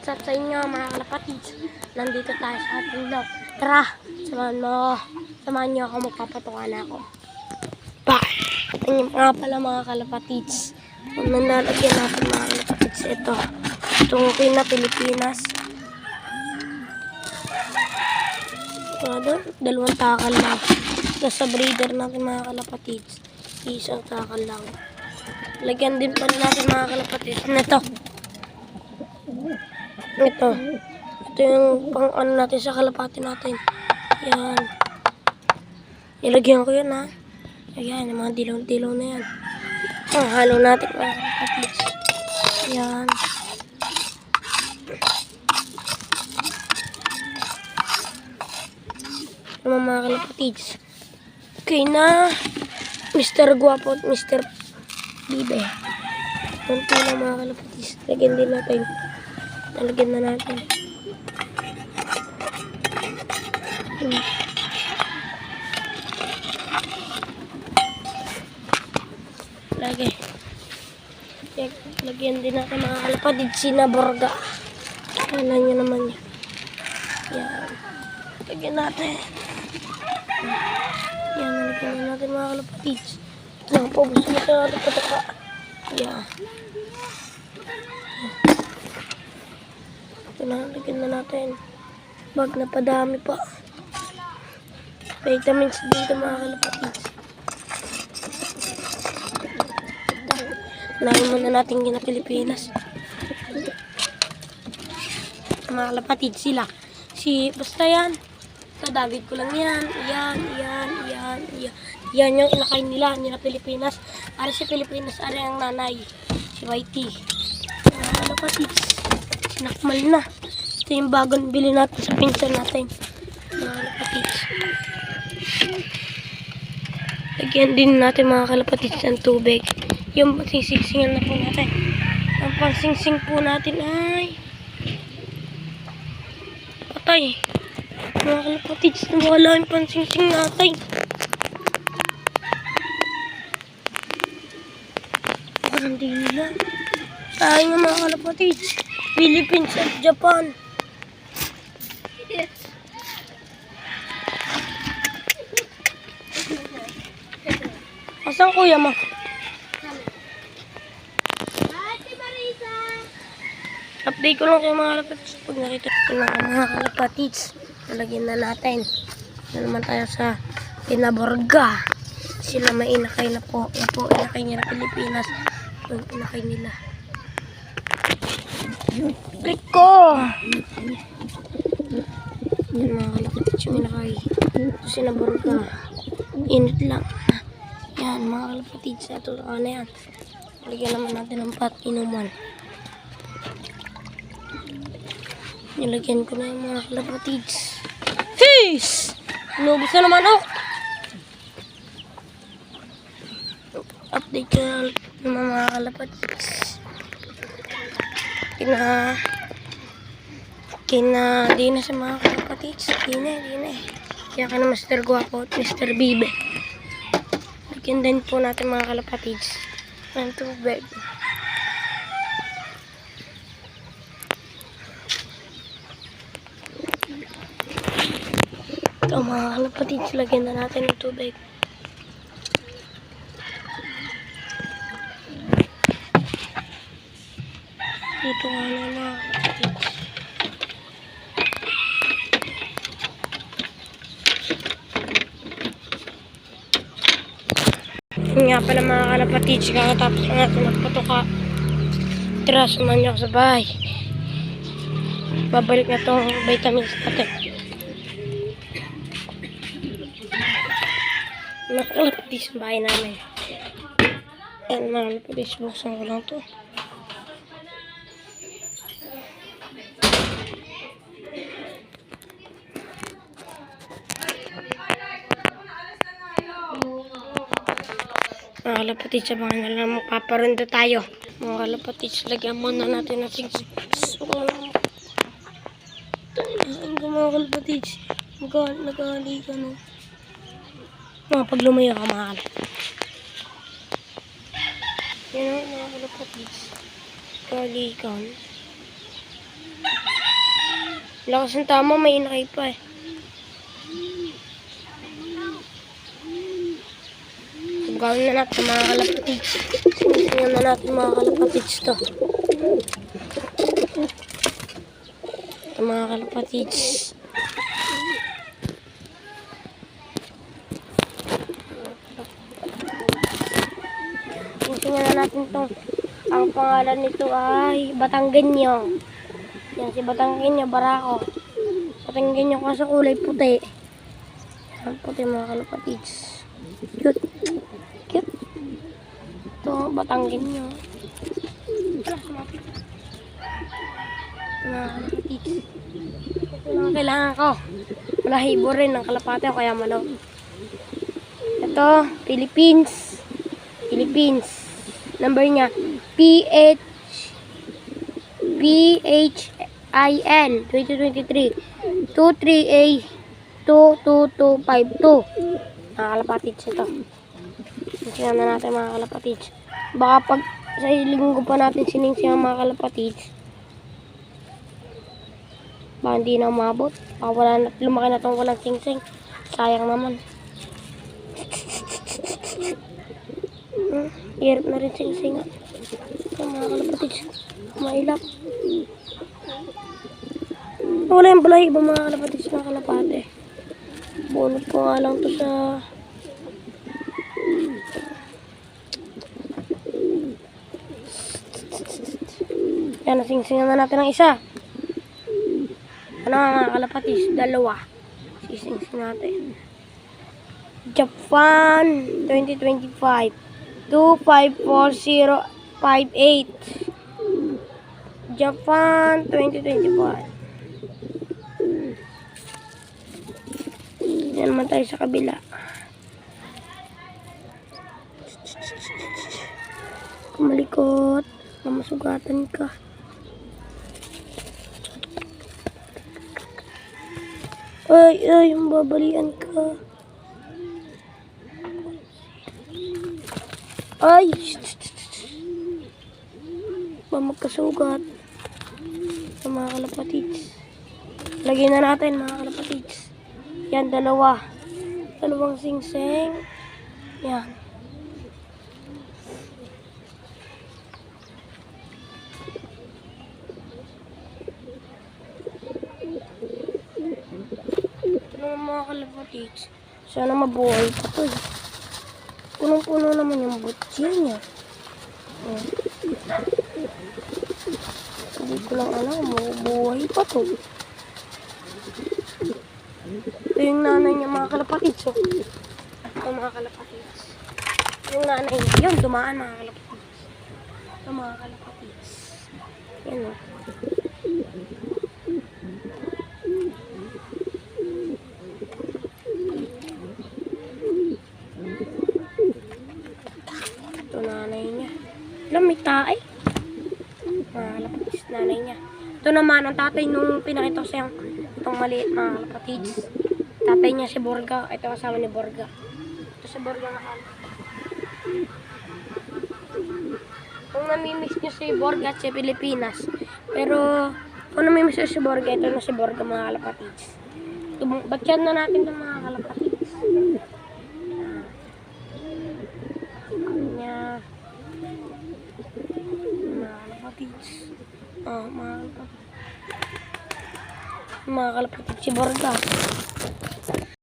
What's up sa inyo mga kalapatids? Nandito tayo sa ating vlog. Tara, samahan nyo ako, magpapatukan ako. Bye! Yan nga pala mga kalapatids. Kung nanlalagyan natin mga kalapatids, ito. Itong na Pilipinas. Dalawang takal lang. Nasa breeder natin mga kalapatids. Isang takal lang. Lagyan din pala natin mga kalapatids nito. Ito yung pang ano natin sa kalapati natin. Yan. Ilagyan ko yan ha. Ayan, yung mga dilaw-dilaw na yan. Halo natin mga kalapatids. Yan. Mga kalapatids. Okay na. Mr. Guapo at Mr. Bibe. Kunti na mga kalapatids. Lagyan din natin. Nalagyan na natin. Lagyan din natin mga kalapatids. Sinaborga. Kailan nyo naman yan. Yan. Lagyan natin. Yan. Nalagyan na natin mga kalapatids. Yan po. Gusto natin natin pataka. Yan. Lagyan na natin. Bag na padami pa. Vitamins dito mga kalapatids. Nahin muna natin yung Pilipinas. Mga kalapatids sila. Basta yan. Kadagid ko lang yan. Yan yung inakay nila Pilipinas. Para si Pilipinas, ara yung nanay. Si Whitey. Mga kalapatids. Sinakmal na. Ito yung bagong bili natin sa pinsan natin. Mga kalapatids. Lagyan din natin mga kalapatids ng tubig. Yung pangsisingsingan na po natin. Ang pangsingsing po natin ay patay. Mga kalapatids, nawala yung pansingsing natin. Parang di nila. Tayo nga mga kalapatids. Philippines at Japan. Yes. Asan kuya mo? Update ko lang kayo mga kalapatids. Pag nakita ko lang mga kalapatids, nalagyan na natin. Na naman tayo sa Pinaborga. Sila may inakay na po. Yan po, inakay nila Pilipinas. Yung inakay nila. Click ko! Yan mga kalapatids yung inakay. Pinaborga. Init lang. Yan mga kalapatids. Ito na yan. Lagyan naman natin ng pat-inuman. Nilagyan ko na yung mga kalapatids. Peace! Inubos na naman ako. Update ko ng mga kalapatids. Di na sa mga kalapatids. Di na. Kaya ka na Mr. Guapo at Mr. Bibe. Lagyan din po natin mga kalapatids ng tubig. Ito mga kalapatids, lagyan na natin ng tubig. Dito nga na mga kalapatids. Yun nga pala mga kalapatids, kakatapos na natin magpatuka. Tara, sumahan niyo ako sa bahay. Babalik na itong vitamins natin. Mga kalapatids sa bahay namin. Ayan mga kalapatids, buksan ko lang ito. Mga kalapatids, sa mga nalang magpaparondo tayo. Mga kalapatids, lagyan muna natin ng singsing. Mga kalapatids, nag-aali ka no. Mga pag lumayo ka mga kalapatids. Yan o mga kalapatids. Nag-aali ka. Lakas ng tama, may inakay pa eh. Gawin na natin mga kalapatids. Sinisingan na natin mga kalapatids to. Ito mga kalapatids. Sinisingan na natin to. Ang pangalan nito ay Batanggenyo. Yan si Batanggenyo, Barako. Batanggenyo kasi kulay puti. Yan, puti mga kalapatids. Cute. Cute. Ito, Batanggenyo. Wala, sumapit. Mga kalapatids. Ito lang kailangan ko. Malahibo rin ng kalapate o kaya manok. Ito, Philippines. Philippines. Number niya, PHIN 2023 23A 22252. Mga kalapatids ito. Siningan na natin mga kalapatids. Baka pag sa linggo pa natin siningan mga kalapatids, baka hindi na umabot. Baka wala na, lumaki na itong walang singsing. Sayang naman. Hirap na rin singsingan. Ito mga kalapatids. Mailap. Wala yung balahibo mga kalapatids na kalapate. Bunot ko nga lang to sa yan, nasingsingan na natin ang isa. Ano mga kalapatids? Dalawa. Sisingsing natin. Japan 2025 254058. Japan 2025. Yan naman tayo sa kabila. Kumalikot. Mamasugatan ka. Ay, babalian ka. Ay! Magkasugat. Sa mga kalapatids. Lagyan na natin mga kalapatids. Yan, dalawa. Dalawang singseng. Yan. Ito mga kalapatids. Sana mabuhay pa to eh. Punong-puno naman yung butya niya. Hindi ko lang alam, mabubuhay pa to. Ito yung nanay niya mga kalapatids. Ito mga kalapatids. Yung nanay niya. Yun, dumaan mga kalapatids. Ito mga kalapatids. Yan o. Alam, may tae. Mga kalapatids, nanay niya. Ito naman, ang tatay nung pinakita ko sa'yo, itong maliit mga kalapatids. Tatay niya si Borga. Ito kasama ni Borga. Ito si Borga na kung namimiss nyo si Borga at si Pilipinas. Pero, kung namimiss nyo si Borga, ito na si Borga mga kalapatids. Batyan na natin itong mga kalapatids. Kanya. Mga kalapatids si Borga.